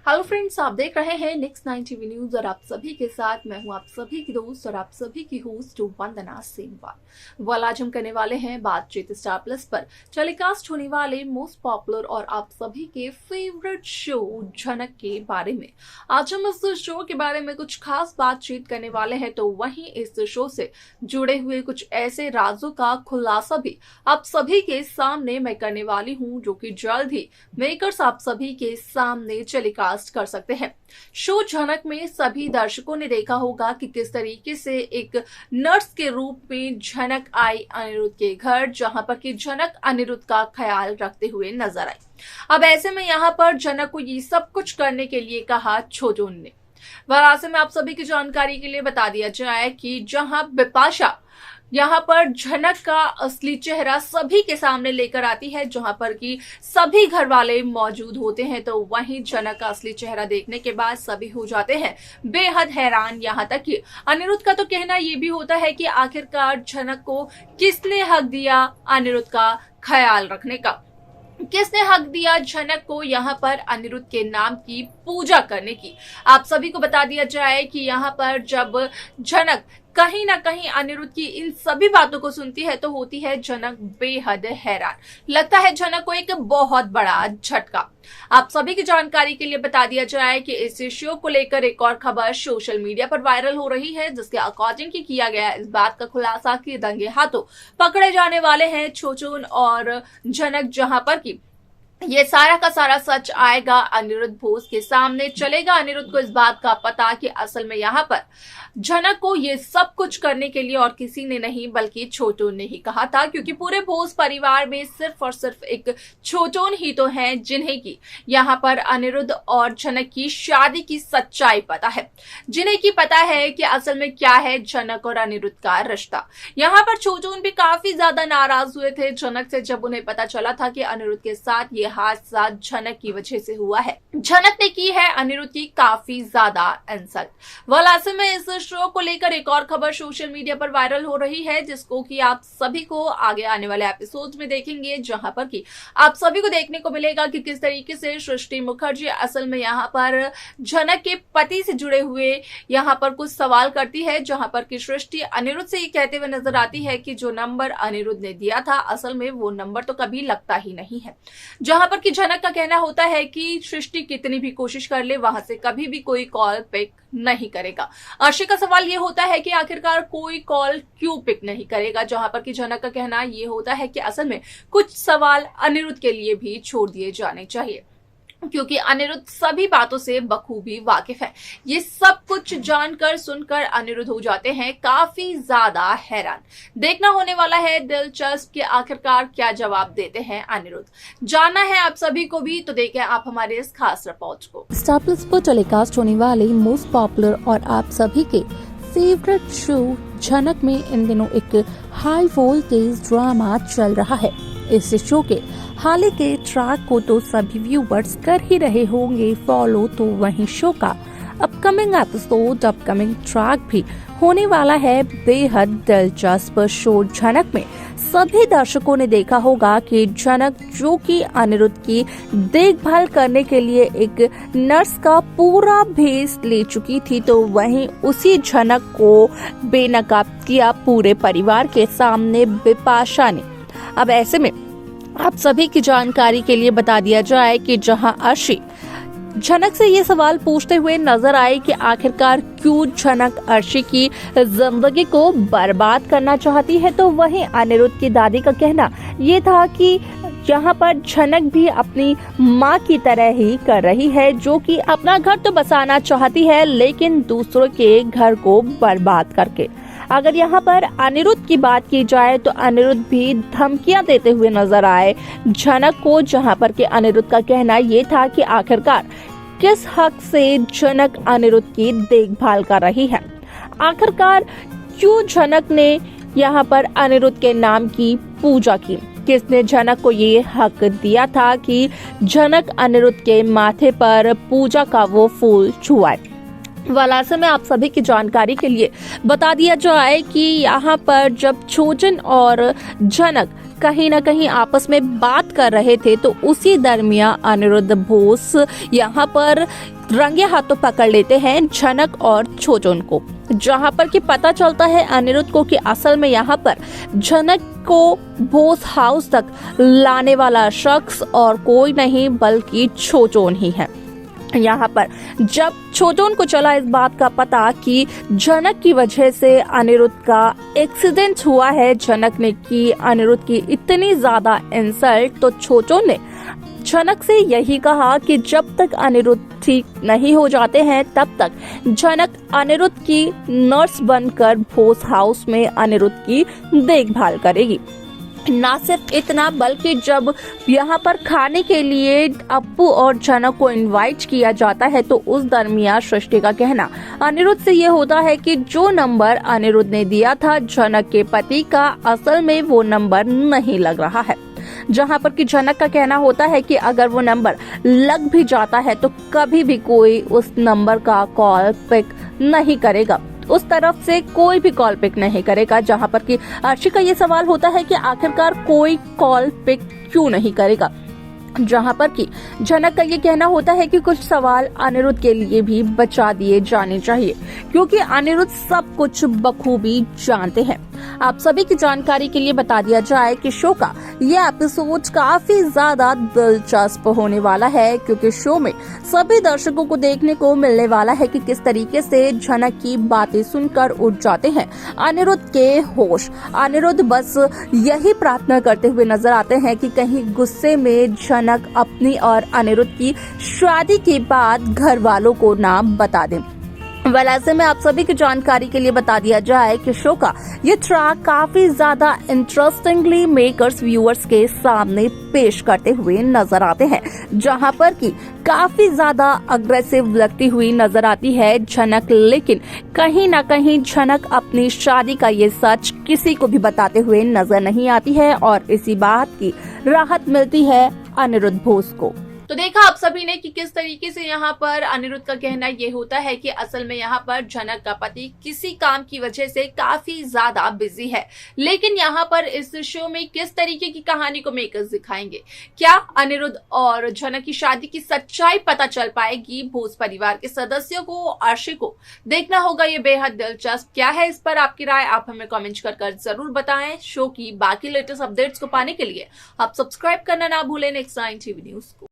Hello friends, आप देख रहे हैं नेक्स्ट 9 टीवी न्यूज और आप सभी के साथ मैं हूं आप सभी की दोस्त और आप सभी की होस्ट वंदना सेमवाल। आज हम करने वाले हैं बातचीत स्टार प्लस पर टेलीकास्ट होने वाले मोस्ट पॉपुलर और आप सभी के फेवरेट शो झनक के बारे में। आज हम इस शो के बारे में कुछ खास बातचीत करने वाले हैं, तो वहीं इस शो से जुड़े हुए कुछ ऐसे राजों का खुलासा भी आप सभी के सामने मैं करने वाली हूँ, जो कि जल्द ही मेकर्स आप सभी के सामने टेलीकास्ट कर सकते हैं। शो झनक में सभी दर्शकों ने देखा होगा कि किस तरीके से एक नर्स के रूप में झनक आई अनिरुद्ध के घर, जहां पर कि झनक अनिरुद्ध का ख्याल रखते हुए नजर आई। अब ऐसे में यहाँ पर झनक को ये सब कुछ करने के लिए कहा छोजोन ने। वैसे में आप सभी की जानकारी के लिए बता दिया जाए कि जहां बिपाशा यहाँ पर झनक का असली चेहरा सभी के सामने लेकर आती है, जहां पर कि सभी घर वाले मौजूद होते हैं, तो वहीं झनक का असली चेहरा देखने के बाद सभी हो जाते हैं बेहद हैरान। यहाँ तक कि अनिरुद्ध का तो कहना ये भी होता है कि आखिरकार झनक को किसने हक दिया अनिरुद्ध का ख्याल रखने का, किसने हक दिया झनक को यहाँ पर अनिरुद्ध के नाम की पूजा करने की। आप सभी को बता दिया जाए कि यहाँ पर जब झनक कहीं ना कहीं अनिरुद्ध की इन सभी बातों को सुनती है तो होती है झनक बेहद हैरान। लगता है झनक को एक बहुत बड़ा झटका। आप सभी की जानकारी के लिए बता दिया जाए कि इस शो को लेकर एक और खबर सोशल मीडिया पर वायरल हो रही है, जिसके अकॉर्डिंग की किया गया इस बात का खुलासा कि दंगे हाथों पकड़े जाने वाले हैं छोचोन और झनक, जहां पर की ये सारा का सारा सच आएगा अनिरुद्ध बोस के सामने। चलेगा अनिरुद्ध को इस बात का पता कि असल में यहाँ पर झनक को ये सब कुछ करने के लिए और किसी ने नहीं बल्कि छोटोन ने ही कहा था, क्योंकि पूरे बोस परिवार में सिर्फ और सिर्फ एक छोटोन ही तो हैं जिन्हें की यहाँ पर अनिरुद्ध और झनक की शादी की सच्चाई पता है, जिन्हें की पता है कि असल में क्या है झनक और अनिरुद्ध का रिश्ता। यहाँ पर छोटोन भी काफी ज्यादा नाराज हुए थे झनक से जब उन्हें पता चला था कि अनिरुद्ध के साथ ये हादसा झनक की वजह से हुआ है। झनक ने की है अनिरुद्ध की काफी ज्यादा इंसल्ट। ऐसे में इस शो को लेकर एक और खबर सोशल मीडिया पर वायरल हो रही है, जिसको कि आप सभी को आगे आने वाले एपिसोड में देखेंगे, जहां पर कि आप सभी को देखने को मिलेगा कि किस तरीके से सृष्टि मुखर्जी असल में यहाँ पर झनक के पति से जुड़े हुए यहाँ पर कुछ सवाल करती है, जहां पर कि सृष्टि अनिरुद्ध से ये कहते हुए नजर आती है कि जो नंबर अनिरुद्ध ने दिया था असल में वो नंबर तो कभी लगता ही नहीं है। जहां पर कि झनक का कहना होता है कि सृष्टि कितनी भी कोशिश कर ले वहां से कभी भी कोई कॉल पिक नहीं करेगा। अर्शी का सवाल ये होता है कि आखिरकार कोई कॉल क्यों पिक नहीं करेगा, जहां पर कि झनक का कहना ये होता है कि असल में कुछ सवाल अनिरुद्ध के लिए भी छोड़ दिए जाने चाहिए, क्योंकि अनिरुद्ध सभी बातों से बखूबी वाकिफ है। ये सब कुछ जानकर सुनकर अनिरुद्ध हो जाते हैं काफी ज्यादा हैरान। देखना होने वाला है दिलचस्प कि आखिरकार क्या जवाब देते हैं अनिरुद्ध। जानना है आप सभी को भी, तो देखें आप हमारे इस खास रिपोर्ट को। स्टार प्लस पर टेलीकास्ट होने वाले मोस्ट पॉपुलर और आप सभी के फेवरेट शो झनक में इन दिनों एक हाई वोल्टेज ड्रामा चल रहा है। इस शो के हाल ही के ट्रैक को तो सभी व्यूवर्स कर ही रहे होंगे फॉलो, तो वहीं शो का अपकमिंग एपिसोड अपकमिंग ट्रैक भी होने वाला है बेहद दिलचस्प। शो झनक में सभी दर्शकों ने देखा होगा कि झनक जो कि अनिरुद्ध की देखभाल करने के लिए एक नर्स का पूरा भेष ले चुकी थी, तो वहीं उसी झनक को बेनकाब किया पूरे परिवार के सामने बिपाशा ने। अब ऐसे में आप सभी की जानकारी के लिए बता दिया जाए कि जहां अर्शी झनक से ये सवाल पूछते हुए नजर आए कि आखिरकार क्यों झनक अर्शी की जिंदगी को बर्बाद करना चाहती है, तो वहीं अनिरुद्ध की दादी का कहना ये था कि यहाँ पर झनक भी अपनी माँ की तरह ही कर रही है, जो कि अपना घर तो बसाना चाहती है लेकिन दूसरों के घर को बर्बाद करके। अगर यहाँ पर अनिरुद्ध की बात की जाए तो अनिरुद्ध भी धमकियां देते हुए नजर आए झनक को, जहाँ पर कि अनिरुद्ध का कहना ये था कि आखिरकार किस हक से झनक अनिरुद्ध की देखभाल कर रही है, आखिरकार क्यों झनक ने यहाँ पर अनिरुद्ध के नाम की पूजा की, किसने झनक को ये हक दिया था कि झनक अनिरुद्ध के माथे पर पूजा का वो फूल छुआए। ऐसे में आप सभी की जानकारी के लिए बता दिया जाए कि यहाँ पर जब छोजन और झनक कहीं ना कहीं आपस में बात कर रहे थे, तो उसी दरमियान अनिरुद्ध बोस यहाँ पर रंगे हाथों पकड़ लेते हैं झनक और छोचन को, जहां पर कि पता चलता है अनिरुद्ध को कि असल में यहाँ पर झनक को बोस हाउस तक लाने वाला शख्स और कोई नहीं बल्कि छोचन ही है। यहाँ पर जब छोचन को चला इस बात का पता कि झनक की वजह से अनिरुद्ध का एक्सीडेंट हुआ है, झनक ने की अनिरुद्ध की इतनी ज्यादा इंसल्ट, तो छोचन ने झनक से यही कहा कि जब तक अनिरुद्ध ठीक नहीं हो जाते हैं तब तक झनक अनिरुद्ध की नर्स बनकर बोस हाउस में अनिरुद्ध की देखभाल करेगी। ना सिर्फ इतना बल्कि जब यहाँ पर खाने के लिए अप्पू और झनक को इनवाइट किया जाता है तो उस दरमियान सृष्टि का कहना अनिरुद्ध से ये होता है कि जो नंबर अनिरुद्ध ने दिया था झनक के पति का, असल में वो नंबर नहीं लग रहा है। जहां पर कि झनक का कहना होता है कि अगर वो नंबर लग भी जाता है तो कभी भी कोई उस नंबर का कॉल पिक नहीं करेगा, उस तरफ से कोई भी कॉल पिक नहीं करेगा। जहां पर कि अर्शी का ये सवाल होता है कि आखिरकार कोई कॉल पिक क्यों नहीं करेगा, जहां पर कि झनक का ये कहना होता है कि कुछ सवाल अनिरुद्ध के लिए भी बचा दिए जाने चाहिए क्योंकि अनिरुद्ध सब कुछ बखूबी जानते हैं। आप सभी की जानकारी के लिए बता दिया जाए कि शो का ये एपिसोड काफी ज्यादा दिलचस्प होने वाला है क्योंकि शो में सभी दर्शकों को देखने को मिलने वाला है कि किस तरीके से झनक की बातें सुनकर उठ जाते हैं अनिरुद्ध के होश। अनिरुद्ध बस यही प्रार्थना करते हुए नजर आते हैं कि कहीं गुस्से में झनक अपनी और अनिरुद्ध की शादी के बाद घर वालों को ना बता दें। ऐसे में आप सभी की जानकारी के लिए बता दिया जाए कि शो का ये ट्रैक काफी ज्यादा इंटरेस्टिंगली मेकर्स व्यूअर्स के सामने पेश करते हुए नजर आते हैं, जहां पर कि काफी ज्यादा अग्रेसिव लगती हुई नजर आती है झनक, लेकिन कहीं ना कहीं झनक अपनी शादी का ये सच किसी को भी बताते हुए नजर नहीं आती है और इसी बात की राहत मिलती है अनिरुद्ध बोस को। तो देखा आप सभी ने कि किस तरीके से यहाँ पर अनिरुद्ध का कहना ये होता है कि असल में यहाँ पर झनक का पति किसी काम की वजह से काफी ज्यादा बिजी है, लेकिन यहाँ पर इस शो में किस तरीके की कहानी को मेकर्स दिखाएंगे, क्या अनिरुद्ध और झनक की शादी की सच्चाई पता चल पाएगी बोस परिवार के सदस्यों को, अर्शी को देखना होगा ये बेहद दिलचस्प। क्या है इस पर आपकी राय, आप हमें कमेंट कर जरूर बताएं। शो की बाकी लेटेस्ट अपडेट्स को पाने के लिए आप सब्सक्राइब करना ना भूलें नेक्स्ट 9 टीवी न्यूज को।